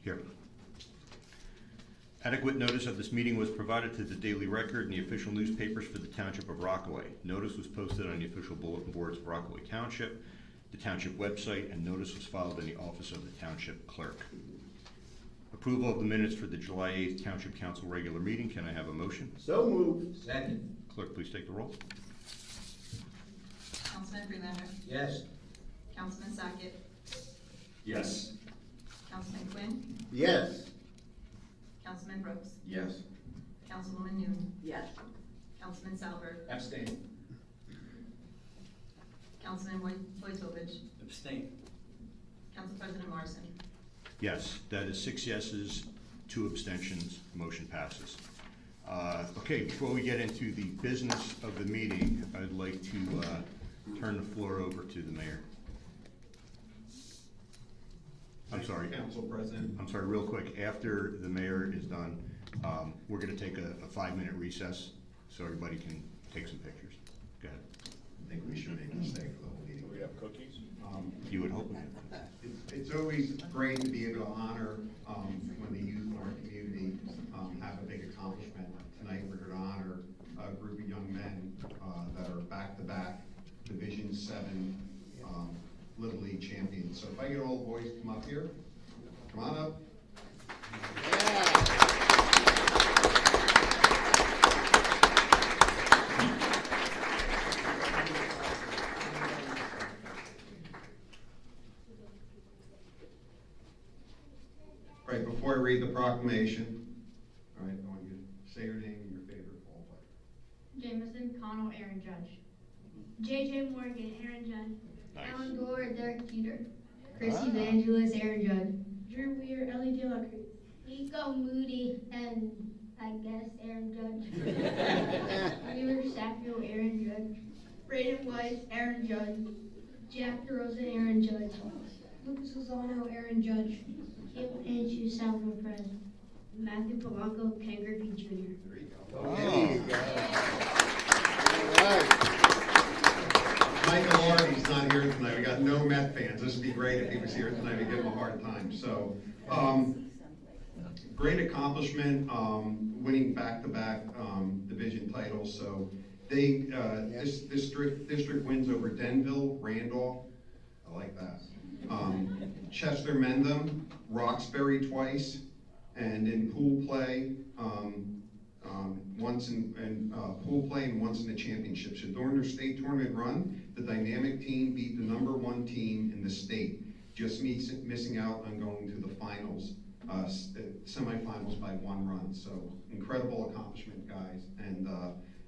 Here. Adequate notice of this meeting was provided to the Daily Record and the official newspapers for the Township of Rockaway. Notice was posted on the official bulletin boards of Rockaway Township, the Township website, and notice was filed in the office of the Township Clerk. Approval of the minutes for the July 8th Township Council regular meeting. Can I have a motion? So moved. Second. Clerk, please take the roll. Councilman Freelander. Yes. Councilman Sackett. Yes. Councilman Quinn. Yes. Councilman Brooks. Yes. Councilwoman Newman. Yes. Councilman Salver. Abstain. Councilman Wojtovich. Abstain. Council President Morrison. Yes, that is 6 yeses, 2 abstentions, motion passes. Okay, before we get into the business of the meeting, I'd like to turn the floor over to the mayor. I'm sorry. Council President. I'm sorry, real quick, after the mayor is done, we're gonna take a 5-minute recess so everybody can take some pictures. Go ahead. I think we should make a stay for the whole meeting. We have cookies? You would hope. It's always great to be able to honor when the youth in our community have a big accomplishment. Tonight we're going to honor a group of young men that are back-to-back Division 7 Little League champions. So if I get all the boys to come up here, come on up. Right, before I read the proclamation, all right, I want you to say your name and your favorite ball player. Jameson, Connell, Aaron Judge. JJ Morgan, Aaron Judge. Nice. Alan Gore, Derek Jeter. Chris Evangelist, Aaron Judge. Drew Weir, Ellie De La Cruz. Nico Moody, and I guess Aaron Judge. Wheeler Sackville, Aaron Judge. Braden Weiss, Aaron Judge. Jack DeRosa, Aaron Judge. Lucas Lozano, Aaron Judge. Caleb Anshu, Salvador Perez. Matthew Polanco, Ken Griffey Jr. There you go. There you go. All right. Michael Hardy's not here tonight. We got no Met fans. This would be great if he was here tonight. We'd give him a hard time. So, great accomplishment, winning back-to-back division titles. So, they this district wins over Denville, Randolph. I like that. Chester Mendham, Roxbury twice, and in pool play, once in pool play and once in the championship. So during their state tournament run, the dynamic team beat the #1 team in the state, just missing out on going to the finals, semifinals by 1 run. So incredible accomplishment, guys. And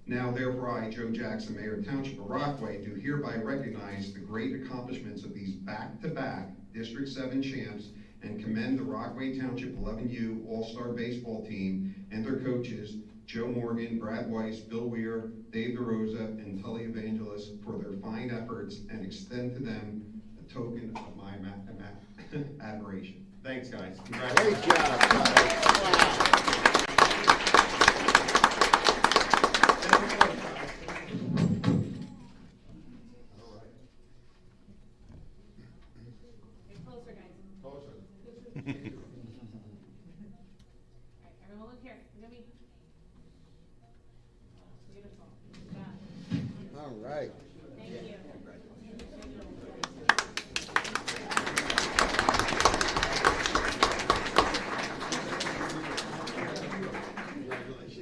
now therefore I, Joe Jackson, Mayor of Township of Rockaway, do hereby recognize the great accomplishments of these back-to-back District 7 champs and commend the Rockaway Township 11U All-Star Baseball team and their coaches, Joe Morgan, Brad Weiss, Bill Weir, Dave DeRosa, and Tully Evangelist for their fine efforts and extend to them a token of my admiration. Thanks, guys. Congratulations. Great job, guys. Wow. Everyone look here. Look at me. Beautiful. Good job. All right. Thank you.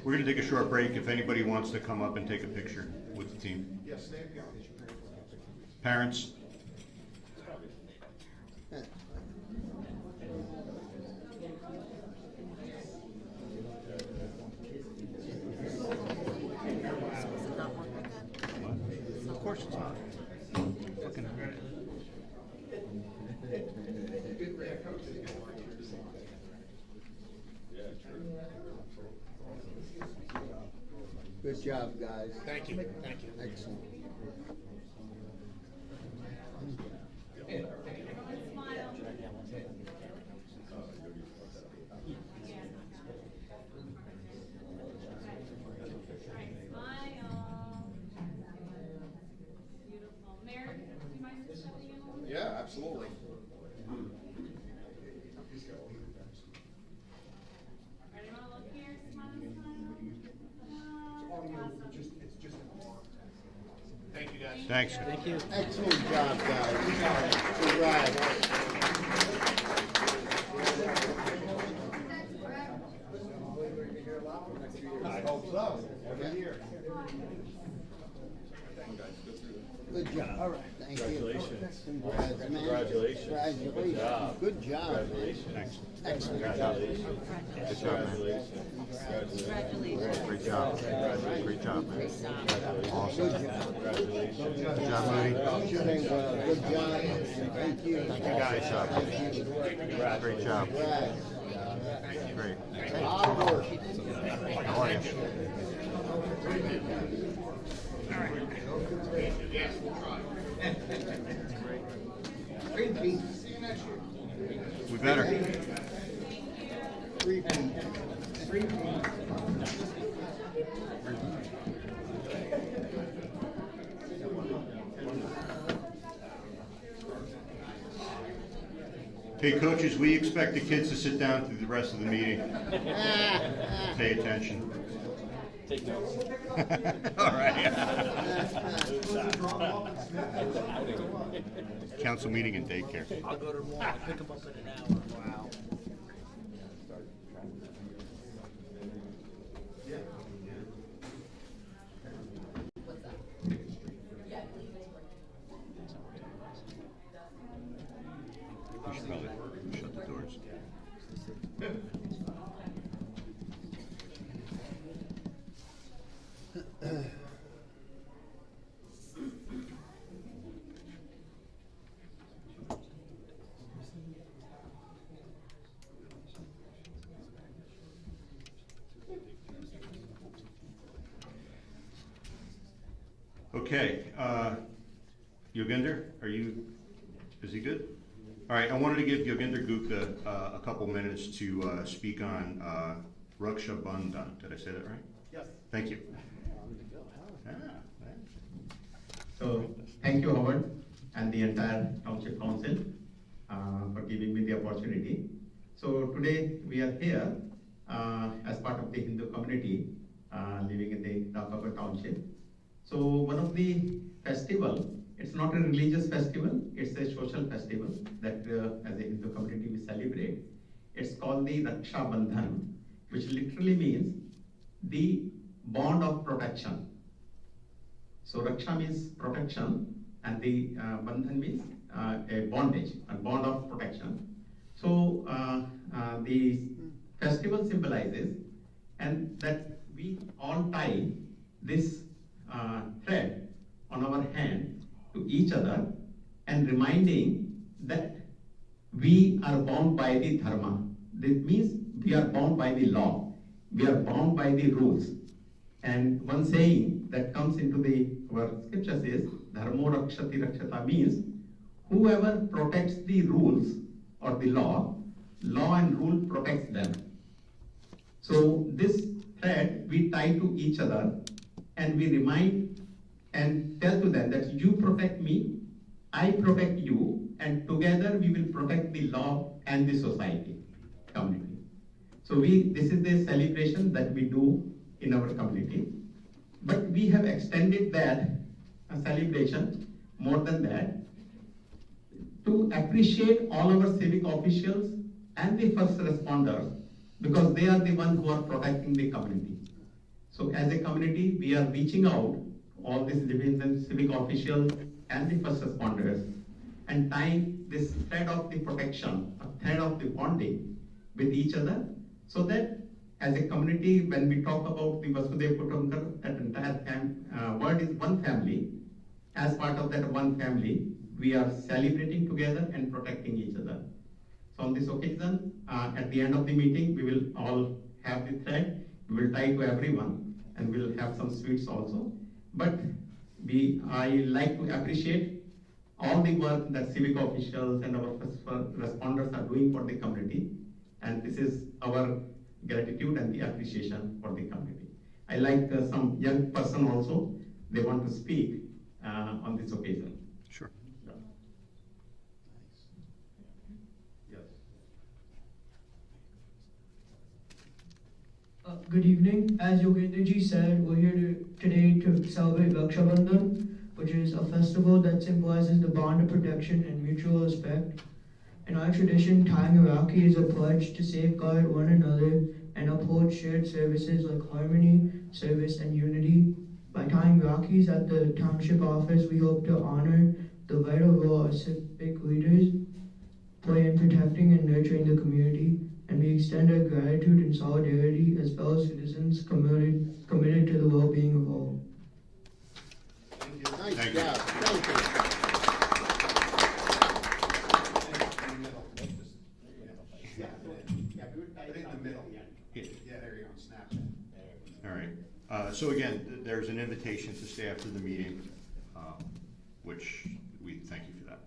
We're gonna take a short break. If anybody wants to come up and take a picture with the team. Yes, stand here. Parents. Of course it's not. Fucking Good job, guys. Thank you. Thank you. Excellent. Everyone smile. Beautiful. Mayor, do you mind stepping in a little bit? Yeah, absolutely. Thanks. Excellent job, guys. Congrats. I hope so. Every year. Good job. All right. Thank you. Congratulations. Congrats, man. Congratulations. Congratulations. Good job. Congratulations. Excellent job. Congratulations. Good job, man. Congratulations. Great job. Great job, man. Awesome. Good job. Congratulations. Good job, Moody. Good job. Thank you. Thank you, guys. Thank you. Great job. Congrats. Great. A lot of work. How are you? We better. Hey, coaches, we expect the kids to sit down through the rest of the meeting. Pay attention. Take notes. All right. Council meeting and daycare. I'll go to the mall, I'll pick them up in an hour. Wow. We should probably shut the doors. Okay, Yoginder, is he good? All right, I wanted to give Yoginder Gupta a couple minutes to speak on Raksha Bandhan. Did I say that right? Yes. Thank you. So, thank you, Howard, and the entire Township Council for giving me the opportunity. So, today we are here as part of the Hindu community living in the ROCKAWAY Township. So, one of the festival, it's not a religious festival, it's a social festival that as a Hindu community we celebrate. It's called the Raksha Bandhan, which literally means the bond of protection. So Raksha means protection, and the Bandhan means a bondage, a bond of protection. So the festival symbolizes, and that we all tie this thread on our hand to each other, and reminding that we are bound by the dharma. This means we are bound by the law, we are bound by the rules. And one saying that comes into our scriptures is, Dharmo Rakshati Rakshata, means whoever protects the rules or the law and rule protects them. So this thread we tie to each other, and we remind and tell to them that you protect me, I protect you, and together we will protect the law and the society, community. So this is the celebration that we do in our community. But we have extended that celebration more than that to appreciate all our civic officials and the first responders, because they are the ones who are protecting the community. So as a community, we are reaching out all these civilian civic officials and the first responders, and tying this thread of the protection, a thread of the bonding with each other, so that as a community, when we talk about the Vasudhaiva Kutumbakam, that entire word is one family. As part of that one family, we are celebrating together and protecting each other. So on this occasion, at the end of the meeting, we will all have the thread, we will tie to everyone, and we will have some sweets also. But I like to appreciate all the work that civic officials and our first responders are doing for the community, and this is our gratitude and the appreciation for the community. I like some young person also, they want to speak on this occasion. Sure. Yes. Good evening. As Yogendraji said, we're here today to celebrate Raksha Bandhan, which is a festival that symbolizes the bond of protection and mutual respect. In our tradition, tying a Rakhi is a pledge to safeguard one another and uphold shared services like harmony, service, and unity. By tying Rakhis at the township office, we hope to honor the vital role our civic leaders play in protecting and nurturing the community, and we extend our gratitude and solidarity as fellow citizens committed to the well-being of all. Nice Thank you. job, thank you. Put it in the middle. Yeah. Yeah, there you go, snap it. All right. So again, there's an invitation to stay after the meeting, which we thank you for that.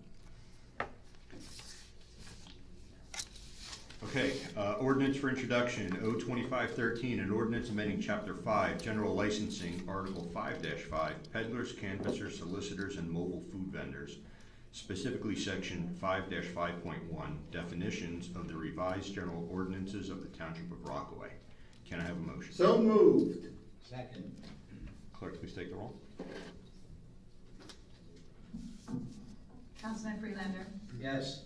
Okay, ordinance for introduction, O-2513, an ordinance amending Chapter 5, General Licensing, Article 5-5, peddlers, canvassers, solicitors, and mobile food vendors, specifically Section 5-5.1, definitions of the revised general ordinances of the Township of Rockaway. Can I have a motion? So moved. Second. Clerk, please take the roll. Councilman Freelander. Yes.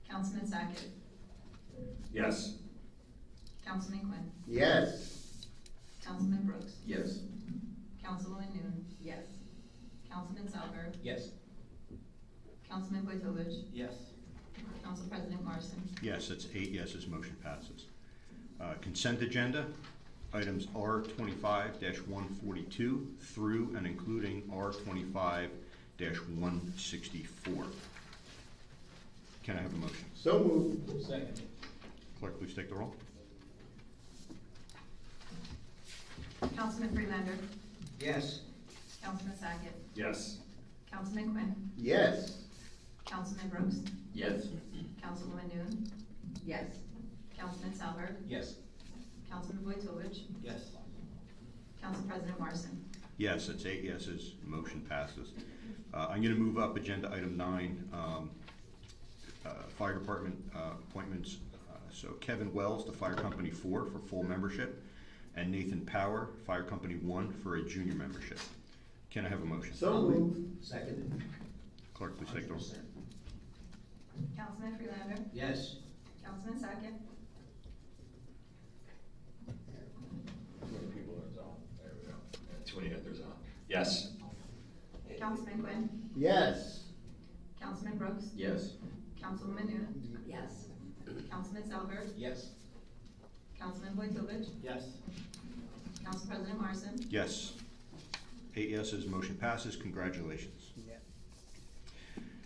Councilman Sackett. Yes. Councilman Quinn. Yes. Councilman Brooks. Yes. Councilwoman Noon. Yes. Councilman Salver. Yes. Councilman Boytovich. Yes. Council President Marson. Yes, that's 8 yeses, motion passes. Consent agenda, items R25-142 through and including R25-164. Can I have a motion? So moved. Second. Clerk, please take the roll. Councilman Freelander. Yes. Councilman Sackett. Yes. Councilman Quinn. Yes. Councilman Brooks. Yes. Councilwoman Noon. Yes. Councilman Salver. Yes. Councilman Boytovich. Yes. Council President Marson. Yes, that's 8 yeses, motion passes. I'm going to move up agenda item 9, fire department appointments. So Kevin Wells to Fire Company 4 for full membership, and Nathan Power, Fire Company 1 for a junior membership. Can I have a motion? So moved. Second. Clerk, please take the roll. Councilman Freelander. Yes. Councilman Sackett. Too many others on. Yes. Councilman Quinn. Yes. Councilman Brooks. Yes. Councilwoman Noon. Yes. Councilman Salver. Yes. Councilman Boytovich. Yes. Council President Marson. Yes. 8 yeses, motion passes. Congratulations.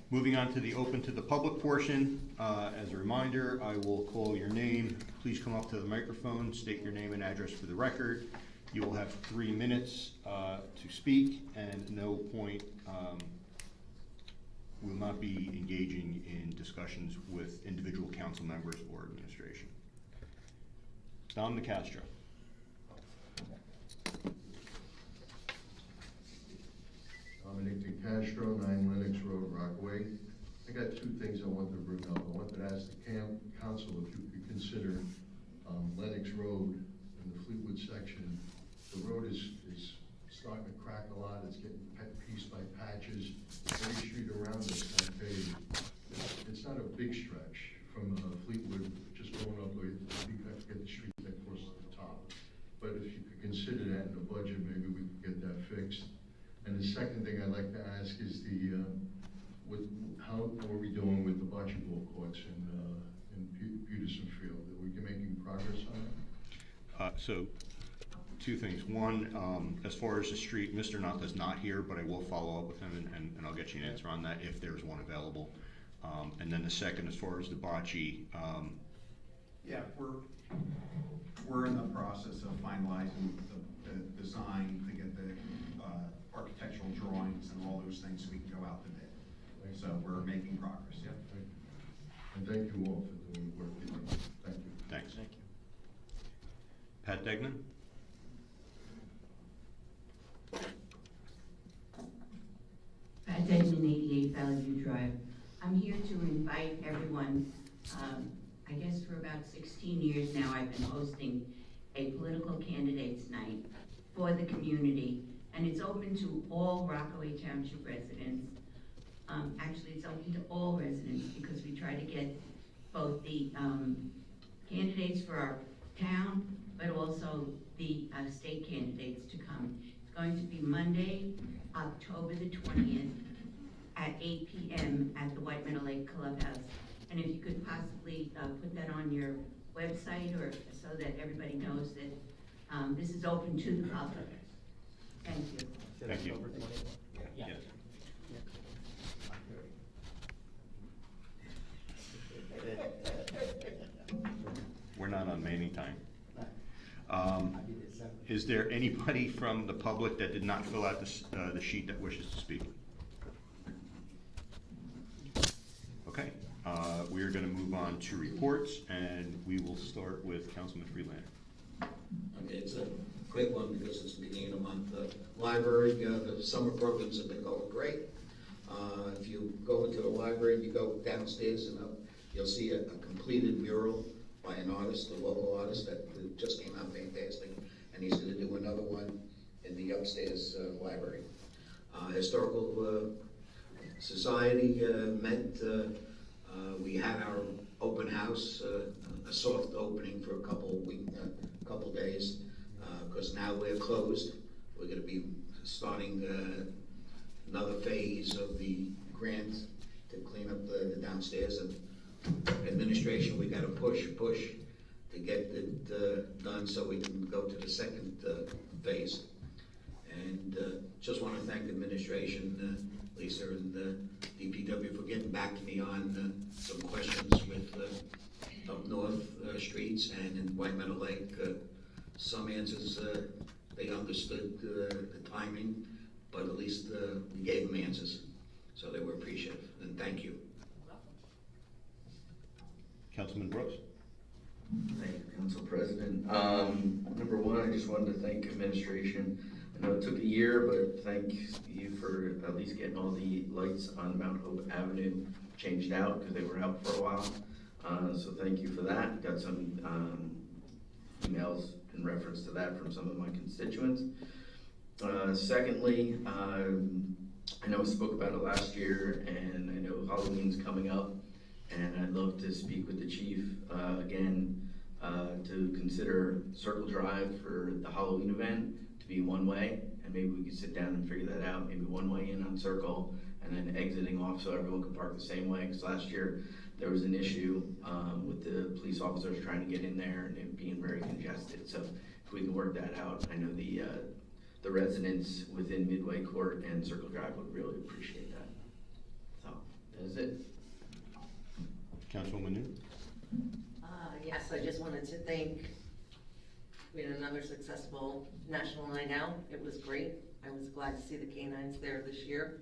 Moving on to the open to the public portion. As a reminder, I will call your name. Please come up to the microphone, state your name and address for the record. You will have 3 minutes to speak, and no point will not be engaging in discussions with individual council members or administration. Don DeCastro. Dominic DeCastro, 9 Lennox Road, Rockaway. I got 2 things I wanted to bring up. I wanted to ask the council if you could consider Lennox Road in the Fleetwood section. The road is starting to crack a lot. It's getting pieced by patches. Every street around us is paved. It's not a big stretch from Fleetwood, just going up, you have to get the street that crosses the top. But if you could consider that in the budget, maybe we could get that fixed. And the second thing I'd like to ask is how are we doing with the bocce ball courts in Peterson Field? Are we making progress on that? So 2 things. One, as far as the street, Mr. Nata's not here, but I will follow up with him and I'll get you an answer on that if there's one available. And then the second, as far as the bocce, Yeah, we're in the process of finalizing the design to get the architectural drawings and all those things so we can go out to bid. So we're making progress, yeah. And thank you all for doing the work you're doing. Thank you. thanks. Pat Degnan? Pat Degnan, 88 Valley View Drive. I'm here to invite everyone. I guess for about 16 years now, I've been hosting a political candidates night for the community. and it's open to all Rockaway Township residents. Actually, it's open to all residents because we try to get both the candidates for our town, but also the state candidates to come. It's going to be Monday, October the 20th at 8 p.m. at the White Meadow Lake Clubhouse. And if you could possibly put that on your website or so that everybody knows that this is open to the public. Thank you. Thank you. Yeah. Yes. We're not on Manning time. Is there anybody from the public that did not fill out the sheet that wishes to speak? Okay, we are going to move on to reports, and we will start with Councilman Freelander. Okay, it's a quick one because it's the beginning of the month. The library, the summer programs have been going great. If you go into the library, you go downstairs and you'll see a completed mural by an artist, a local artist that just came out fantastic, and he's going to do another one in the upstairs library. Historical Society met. We had our open house, a soft opening for a couple days, because now we're closed. We're going to be starting another phase of the grant to clean up the downstairs. And administration, we got to push to get it done so we can go to the second phase. And just want to thank the administration, Lisa and DPW, for getting back to me on some questions with up north streets and in White Meadow Lake. Some answers they understood the timing, but at least we gave them answers, so they were appreciative, and thank you. Councilman Brooks. Thank you, Council President. Number one, I just wanted to thank administration. I know it took a year, but thank you for at least getting all the lights on Mount Hope Avenue changed out because they were out for a while. So thank you for that. Got some emails in reference to that from some of my constituents. Secondly, I know I spoke about it last year, and I know Halloween's coming up, and I'd love to speak with the chief again to consider Circle Drive for the Halloween event to be one way, and maybe we could sit down and figure that out. Maybe one way in on Circle and then exiting off so everyone can park the same way. Because last year there was an issue with the police officers trying to get in there and it being very congested. So if we can work that out, I know the residents within Midway Court and Circle Drive would really appreciate that. So that is it. Councilwoman New? Yes, I just wanted to thank, we had another successful National Night Out. It was great. I was glad to see the canines there this year.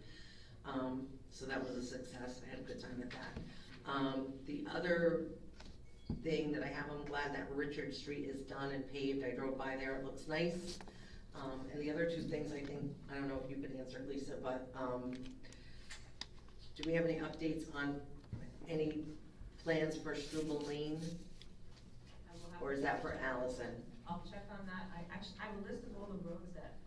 So that was a success. I had a good time at that. The other thing that I have, I'm glad that Richard Street is done and paved. I drove by there, it looks nice. And the other two things I think, I don't know if you could answer, Lisa, but do we have any updates on any plans for Struble Lane? Or is that for Allison? I'll check on that. I actually have a list of all the roads that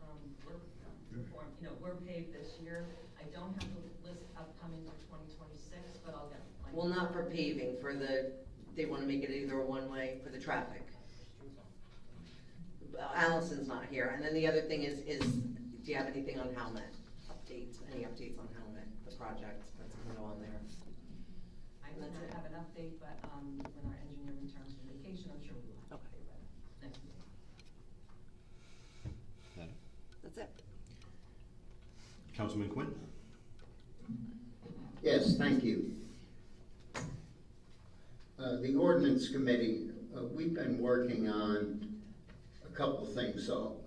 were paved this year. I don't have the list upcoming for 2026, but I'll get it. Well, not for paving, for they want to make it either a one-way for the traffic. Allison's not here. And then the other thing is do you have anything on Helmet? Any updates on Helmet, the project that's going to go on there? I do not have an update, but when our engineer returns from vacation, I'm sure we will have it next meeting. That's it. Councilman Quinn? Yes, thank you. The ordinance committee, we've been working on a couple of things. So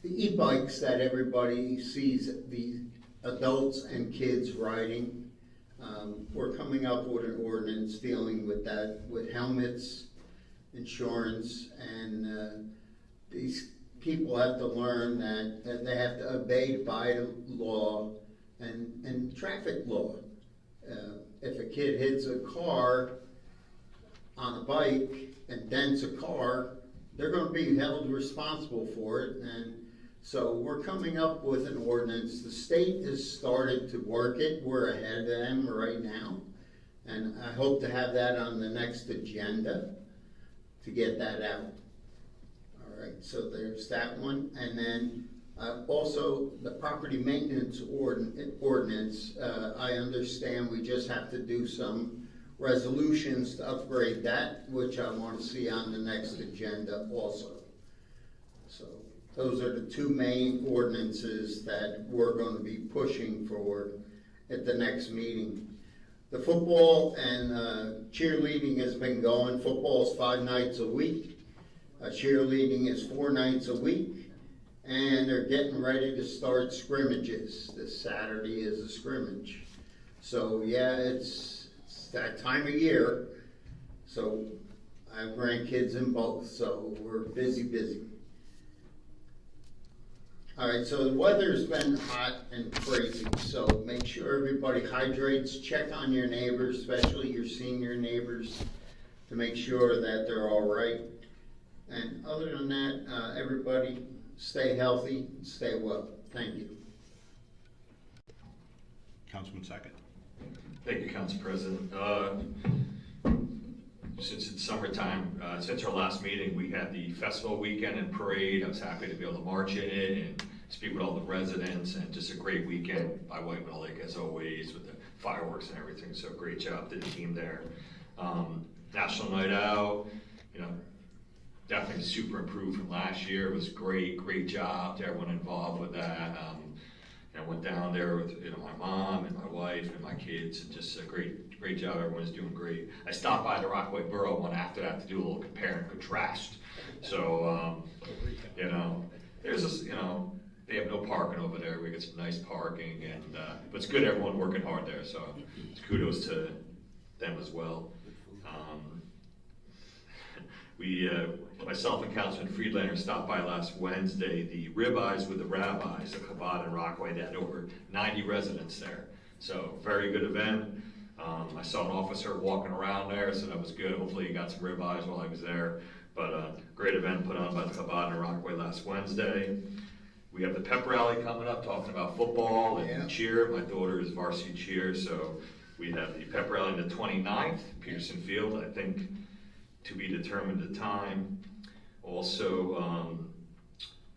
the e-bikes that everybody sees, the adults and kids riding, we're coming up with an ordinance dealing with that, with helmets, insurance, and these people have to learn that they have to obey by the law and traffic law. If a kid hits a car on a bike and dents a car, they're going to be held responsible for it. And So we're coming up with an ordinance. The state has started to work it. We're ahead of them right now. And I hope to have that on the next agenda to get that out. All right, so there's that one. And then also the property maintenance ordinance, I understand we just have to do some resolutions to upgrade that, which I want to see on the next agenda also. So those are the two main ordinances that we're going to be pushing for at the next meeting. The football and cheerleading has been going. Football is 5 nights a week. Cheerleading is 4 nights a week. And they're getting ready to start scrimmages. This Saturday is a scrimmage. So yeah, it's that time of year. So I have grandkids in both, so we're busy. All right, so the weather's been hot and crazy, so make sure everybody hydrates. Check on your neighbors, especially your senior neighbors, to make sure that they're all right. And other than that, everybody stay healthy and stay well. Thank you. Councilman Sackett. Thank you, Council President. Since it's summertime, since our last meeting, we had the festival weekend and parade. I was happy to be able to march in it and speak with all the residents, and just a great weekend by Whitewell Lake as always, with the fireworks and everything. So great job to the team there. National Night Out, definitely super improved from last year. It was great job to everyone involved with that. I went down there with my mom and my wife and my kids, and just a great job. Everyone's doing great. I stopped by the Rockaway Borough one after that to do a little compare and contrast. So there's this, they have no parking over there. We get some nice parking, and but it's good everyone working hard there. So kudos to them as well. Myself and Councilman Friedlander stopped by last Wednesday. The Ribeyes with the Rabbis of Chabad and Rockaway, they had over 90 residents there. So very good event. I saw an officer walking around there, so that was good. Hopefully he got some ribeyes while I was there. But great event put on by the Chabad and Rockaway last Wednesday. We have the pep rally coming up, talking about football and cheer. My daughter is varsity cheer, so we have the pep rally on the 29th, Peterson Field, I think, to be determined the time. Also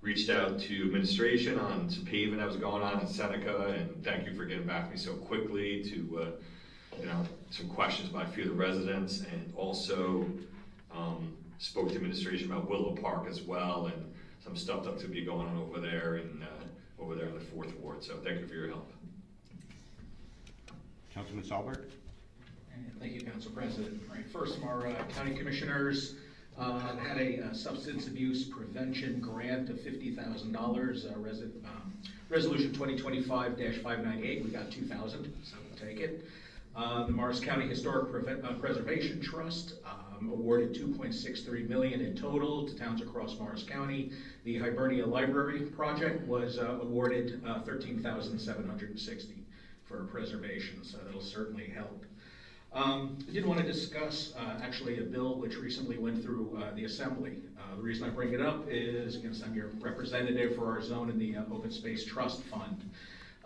reached out to administration on some paving that was going on in Seneca, and thank you for getting back to me so quickly to some questions by a few of the residents, and also spoke to administration about Willow Park as well, and some stuff that's to be going on over there in the 4th Ward. So thank you for your help. Councilman Salberg. Thank you, Council President. All right, first, from our county commissioners had a substance abuse prevention grant of $50,000. Resolution 2025-598. We got 2,000, so we'll take it. The Morris County Historic Preservation Trust awarded $2.63 million in total to towns across Morris County. The Hibernia Library project was awarded $13,760 for preservation, so that'll certainly help. I did want to discuss actually a bill which recently went through the Assembly. The reason I bring it up is because I'm your representative for our zone in the Open Space Trust Fund.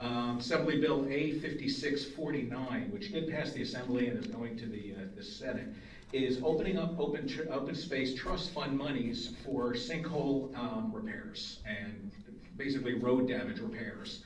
Assembly Bill A5649, which did pass the Assembly and is going to the Senate, is opening up open space trust fund monies for sinkhole repairs and basically road damage repairs.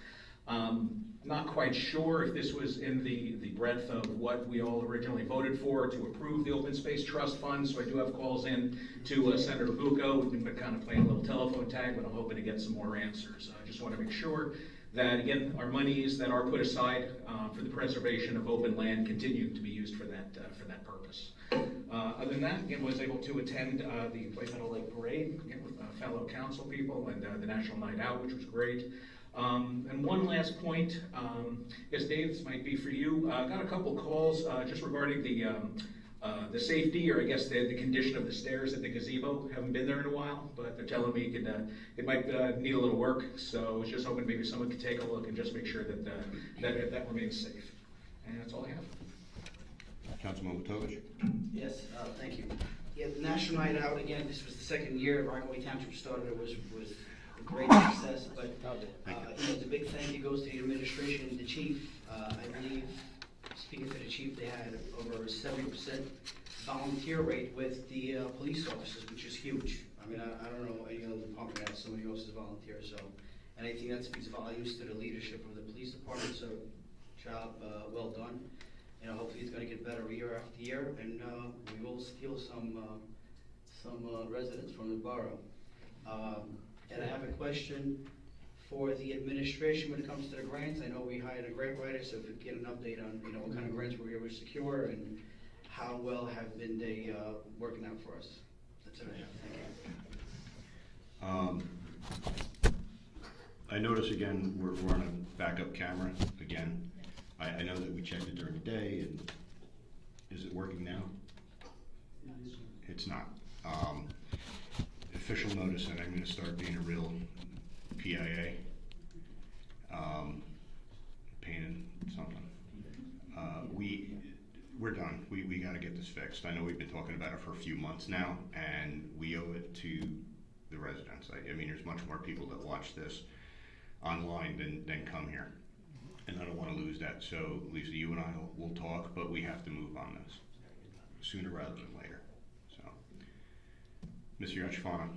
Not quite sure if this was in the breadth of what we all originally voted for to approve the Open Space Trust Fund, so I do have calls in to Senator Bucco. We've been kind of playing a little telephone tag, but I'm hoping to get some more answers. I just want to make sure that, again, our monies that are put aside for the preservation of open land continue to be used for that purpose. Other than that, again, was able to attend the White Meadow Lake Parade, again, with fellow council people, and the National Night Out, which was great. And one last point, yes, Dave, this might be for you. Got a couple calls just regarding the safety, or I guess the condition of the stairs at the gazebo. Haven't been there in a while, but they're telling me it might need a little work. So I was just hoping maybe someone could take a look and just make sure that that remains safe. And that's all I have. Councilman Wutovich. Yes, thank you. Yeah, the National Night Out, again, this was the second year Rockaway Township started. It was great success, but, the big thank you goes to the administration, the chief. I believe, speaking to the chief, they had over a 70% volunteer rate with the police officers, which is huge. I mean, I don't know any other department that has so many officers volunteer, so, and I think that speaks volumes to the leadership of the police department, so job well done. Hopefully it's gonna get better year after year, and we will steal some residents from the borough. And I have a question for the administration when it comes to the grants. I know we hired a grant writer, so if we get an update on, what kind of grants we were able to secure and how well have been they working out for us. That's what I have. Thank you. I notice again, we're on a backup camera again. I know that we checked it during the day, and is it working now? It's not. Official notice that I'm gonna start being a real PIA. Pain in something. We're done. We gotta get this fixed. I know we've been talking about it for a few months now, and we owe it to the residents. I mean, there's much more people that watch this online than come here. And I don't wanna lose that. So Lisa, you and I will talk, but we have to move on this sooner rather than later. So, Mr. Yachafano.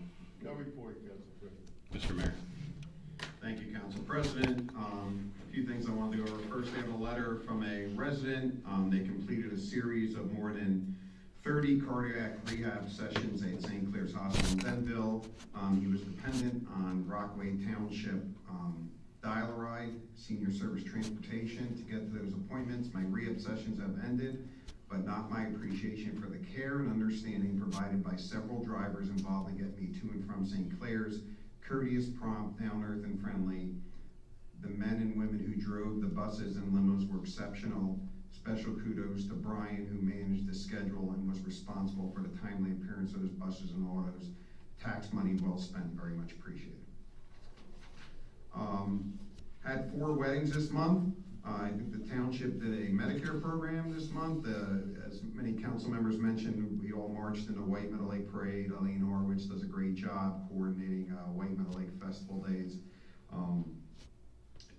No report, Council President. Mr. Mayor. Thank you, Council President. A few things I wanted to go over. First, we have a letter from a resident. They completed a series of more than 30 cardiac rehab sessions at St. Clair's Hospital in Denville. He was dependent on Rockaway Township Dial-A-Ride, Senior Service Transportation to get to those appointments. My rehab sessions have ended, but not my appreciation for the care and understanding provided by several drivers involved in getting me to and from St. Clair's. Courteous, prompt, down-earth, and friendly. The men and women who drove the buses and limos were exceptional. Special kudos to Brian, who managed the schedule and was responsible for the timely appearance of those buses and autos. Tax money well spent, very much appreciated. Had 4 weddings this month. I think the township did a Medicare program this month. As many council members mentioned, we all marched in the White Meadow Lake Parade. Eileen Horwitz does a great job coordinating White Meadow Lake Festival days.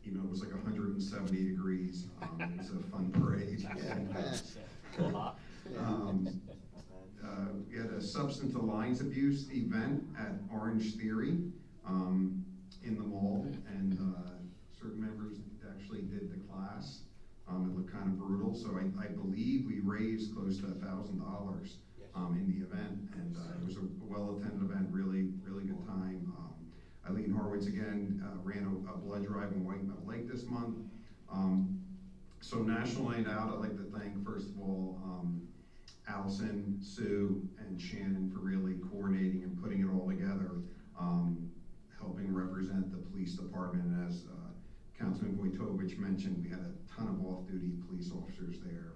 It was like 170 degrees. It was a fun parade. We had a substance alliance abuse event at Orange Theory in the mall, and certain members actually did the class. It looked kind of brutal, so I believe we raised close to $1,000 in the event, and it was a well-attended event, really good time. Eileen Horwitz again ran a blood drive in White Meadow Lake this month. So National Night Out, I'd like to thank first of all Allison, Sue, and Shannon for really coordinating and putting it all together, helping represent the police department. And as Councilman Wojtovich mentioned, we had a ton of off-duty police officers there,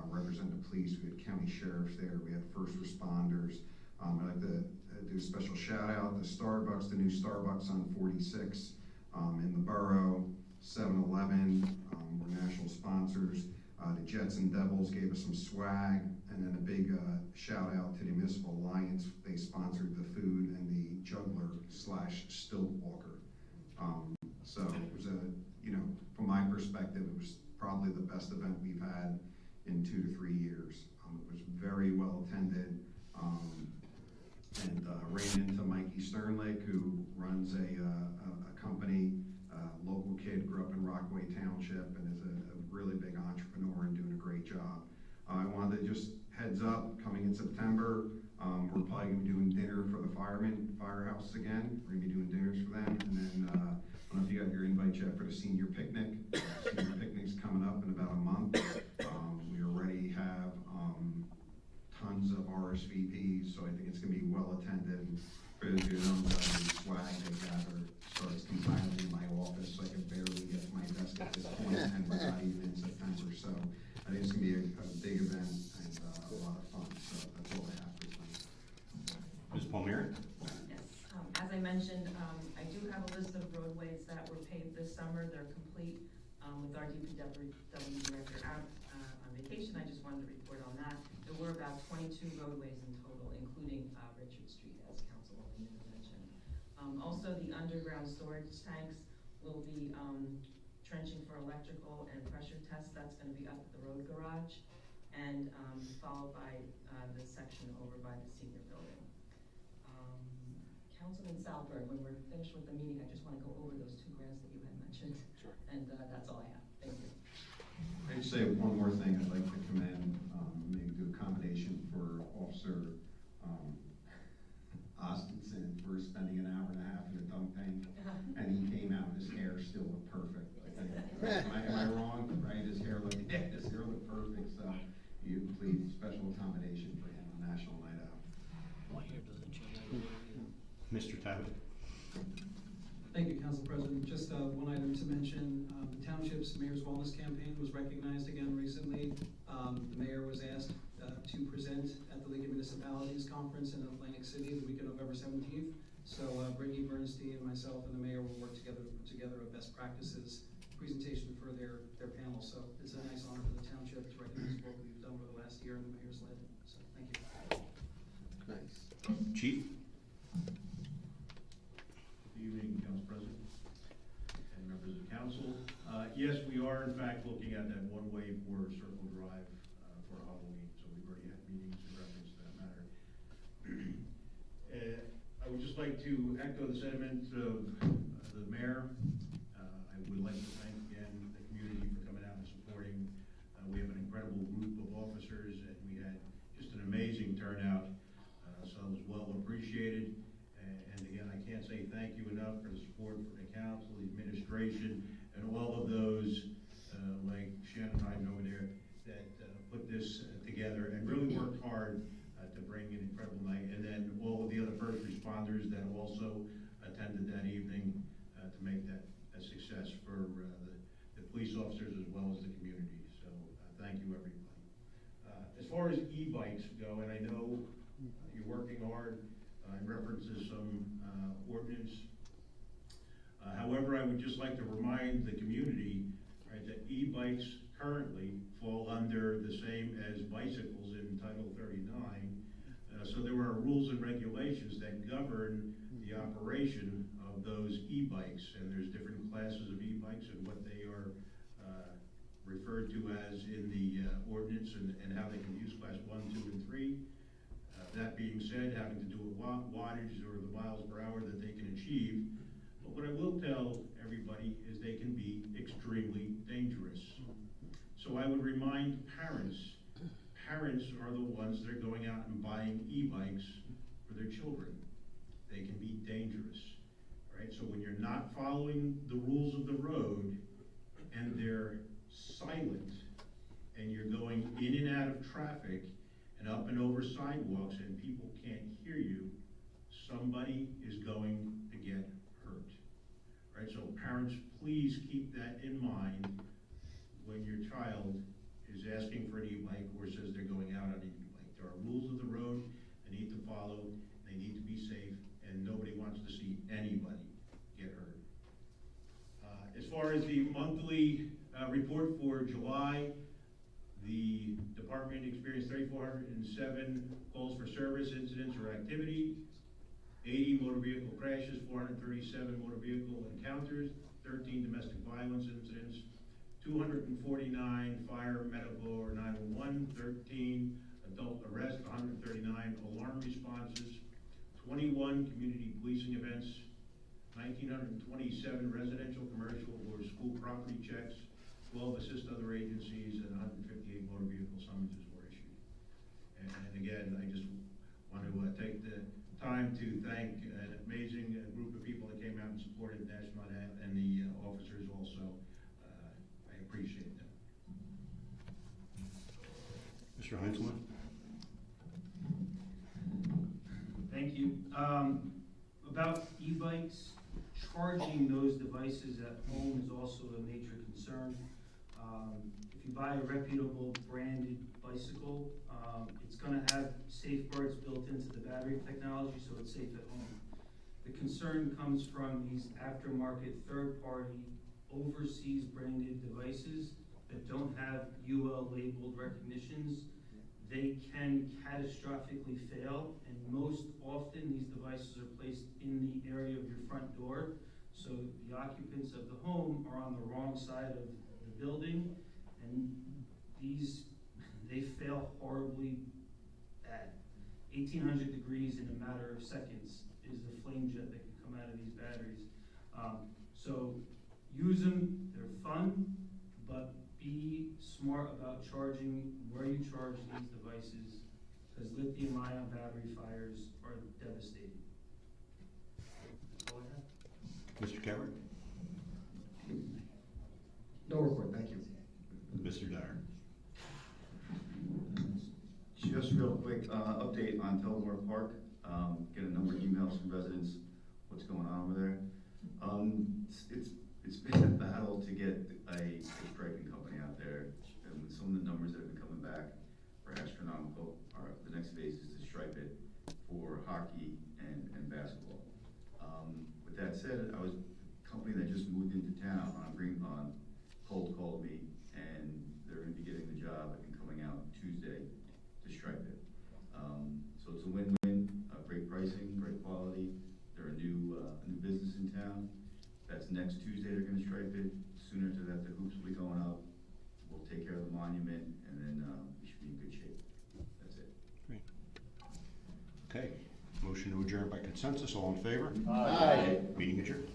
represent the police. We had county sheriffs there. We had first responders. I'd like to do a special shout out to Starbucks, the new Starbucks on 46 in the borough. 7-Eleven were national sponsors. The Jets and Devils gave us some swag, and then a big shout out to the Municipal Alliance. They sponsored the food and the juggler / stilt walker. So it was from my perspective, it was probably the best event we've had in 2 to 3 years. It was very well attended, and ran into Mikey Sternlake, who runs a company, local kid, grew up in Rockaway Township, and is a really big entrepreneur and doing a great job. I wanted to just heads up, coming in September, we're probably gonna be doing dinner for the firehouse again. We're gonna be doing dinners for them, and then I don't know if you got your invite yet for the senior picnic. Senior picnic's coming up in about a month. We already have tons of RSVPs, so I think it's gonna be well attended. For those who don't know, the swag they gather starts compiling in my office, so I can barely get to my desk at this point, and we're not even in September. So I think it's gonna be a big event and a lot of fun. So that's all I have for tonight. Ms. Palmieri? Yes, as I mentioned, I do have a list of roadways that were paved this summer. They're complete with our DPW director out on vacation. I just wanted to report on that. There were about 22 roadways in total, including Richard Street, as Councilwoman Newman mentioned. Also, the underground storage tanks. We'll be trenching for electrical and pressure tests. That's going to be up at the road garage, and followed by the section over by the senior building. Councilman Salberg, when we're finished with the meeting, I just want to go over those 2 grants that you had mentioned. Sure. And that's all I have. Thank you. I'd say one more thing. I'd like to commend, maybe do a combination for Officer Ostenson for spending an hour and a half in a dunk tank, and he came out and his hair still looked perfect. Am I wrong? Right? His hair looked perfect. So you please special accommodation for him on National Night Out. My hair doesn't change. Mr. Tabbitt. Thank you, Council President. Just one item to mention. The Township's Mayor's Wellness Campaign was recognized again recently. The mayor was asked to present at the League of Municipalities Conference in Atlantic City the week of November 17th. So Brittany Bernstein, myself, and the mayor will work together to put together a best practices presentation for their panel. So it's a nice honor for the Township to recognize work we've done over the last year, and the mayor's led it. So thank you. Nice. Chief? Good evening, Council President and members of the council. Yes, we are in fact looking at that one-way for Circle Drive for Halloween, so we've already had meetings in reference to that matter. I would just like to echo the sentiments of the mayor. I would like to thank again the community for coming out and supporting. We have an incredible group of officers, and we had just an amazing turnout, so it was well appreciated. And again, I can't say thank you enough for the support from the council, the administration, and all of those, like Shannon Hyden over there, that put this together and really worked hard to bring an incredible night. And then all of the other first responders that also attended that evening to make that a success for the police officers as well as the community. So thank you, everybody. As far as e-bikes go, and I know you're working hard in reference to some ordinance. However, I would just like to remind the community, right, that e-bikes currently fall under the same as bicycles in Title 39. So there are rules and regulations that govern the operation of those e-bikes, and there's different classes of e-bikes and what they are referred to as in the ordinance, and how they can use class 1, 2, and 3. That being said, having to do with wattage or the miles per hour that they can achieve. But what I will tell everybody is they can be extremely dangerous. So I would remind parents, parents are the ones that are going out and buying e-bikes for their children. They can be dangerous, right? So when you're not following the rules of the road and they're silent and you're going in and out of traffic and up and over sidewalks and people can't hear you, somebody is going to get hurt, right? So parents, please keep that in mind when your child is asking for an e-bike or says they're going out on an e-bike. There are rules of the road they need to follow, they need to be safe, and nobody wants to see anybody get hurt. As far as the monthly report for July, the department experienced 3,407 calls for service, incidents, or activity, 80 motor vehicle crashes, 437 motor vehicle encounters, 13 domestic violence incidents, 249 fire, medical, or 911, 13 adult arrests, 139 alarm responses, 21 community policing events, 1,927 residential, commercial, or school property checks, 12 assist other agencies, and 158 motor vehicle summonses were issued. And again, I just want to take the time to thank an amazing group of people that came out and supported National Night Out, and the officers also. I appreciate that. Mr. Heinzelman? Thank you. About e-bikes, charging those devices at home is also a major concern. If you buy a reputable branded bicycle, it's going to have safeguards built into the battery technology, so it's safe at home. The concern comes from these aftermarket third-party overseas branded devices that don't have UL labeled recognitions. They can catastrophically fail, and most often these devices devices are placed in the area of your front door. So the occupants of the home are on the wrong side of the building, and they fail horribly bad. 1,800 degrees in a matter of seconds is the flame jet that can come out of these batteries. So use them, they're fun, but be smart about charging where you charge these devices, because lithium-ion battery fires are devastating. That's all I have. Mr. Kevert? No report, thank you. Mr. Dyer? Just real quick, update on Tullamore Park. Get a number of emails from residents, what's going on over there. It's been a battle to get a striping company out there, and with some of the numbers that have been coming back are astronomical. The next phase is to stripe it for hockey and basketball. With that said, a company that just moved into town on Green Pond, cold called me, and they're gonna be getting the job and coming out Tuesday to stripe it. So it's a win-win, great pricing, great quality. They're a new business in town. That's next Tuesday they're gonna stripe it. Sooner to that, the hoops will be going up. We'll take care of the monument, and then we should be in good shape. That's it. Great. Okay, motion to adjourn by consensus, all in favor? Aye. Meeting adjourned.